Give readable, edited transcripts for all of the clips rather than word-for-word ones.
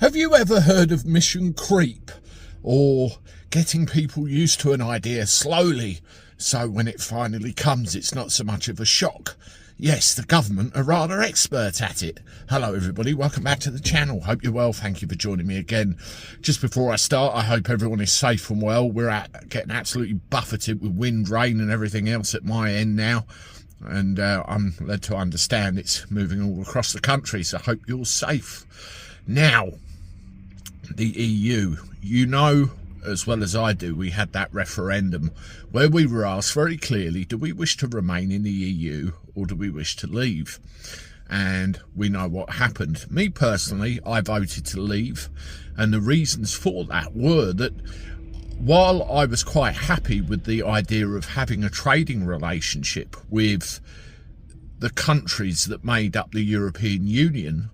Have you ever heard of mission creep, or getting people used to an idea slowly so when it finally comes it's not so much of a shock? Yes, the government are rather expert at it. Hello everybody, welcome back to the channel. Hope you're well, thank you for joining me again. Just before I start, I hope everyone is safe and well. We're getting absolutely buffeted with wind, rain and everything else at my end now. And I'm led to understand it's moving all across the country, so I hope you're safe. Now, the EU, you know as well as I do, we had that referendum where we were asked very clearly, do we wish to remain in the EU or do we wish to leave? And we know what happened. Me personally, I voted to leave, and the reasons for that were that while I was quite happy with the idea of having a trading relationship with the countries that made up the European Union,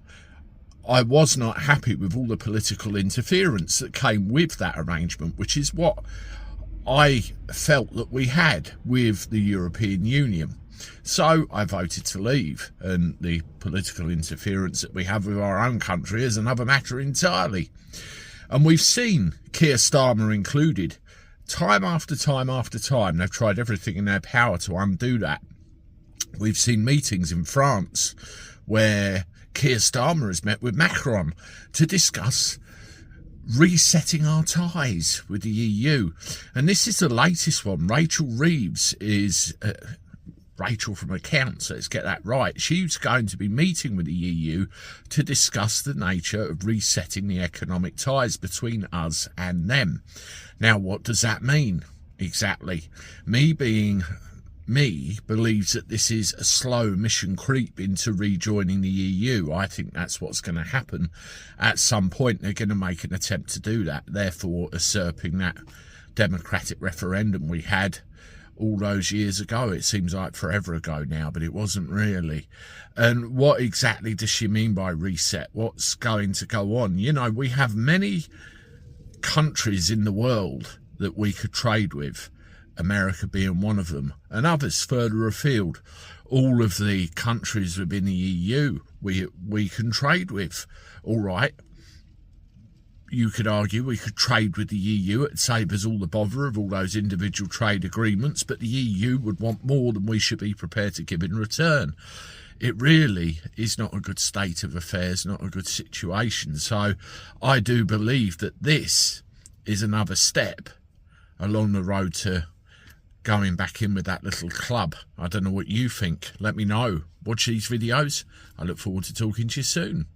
I was not happy with all the political interference that came with that arrangement, which is what I felt that we had with the European Union. So I voted to leave, and the political interference that we have with our own country is another matter entirely. And we've seen, Keir Starmer included, time after time after time, they've tried everything in their power to undo that. We've seen meetings in France where Keir Starmer has met with Macron to discuss resetting our ties with the EU. And this is the latest one. Rachel Reeves is... Rachel from Accounts, let's get that right. She's going to be meeting with the EU to discuss the nature of resetting the economic ties between us and them. Now, what does that mean exactly? Me believes that this is a slow mission creep into rejoining the EU. I think that's what's going to happen. At some point, they're going to make an attempt to do that, therefore usurping that democratic referendum we had all those years ago. It seems like forever ago now, but it wasn't really. And what exactly does she mean by reset? What's going to go on? You know, we have many countries in the world that we could trade with, America being one of them, and others further afield. All of the countries within the EU we can trade with. All right, you could argue we could trade with the EU, it'd save us all the bother of all those individual trade agreements, but the EU would want more than we should be prepared to give in return. It really is not a good state of affairs, not a good situation. So I do believe that this is another step along the road to going back in with that little club. I don't know what you think. Let me know. Watch these videos. I look forward to talking to you soon.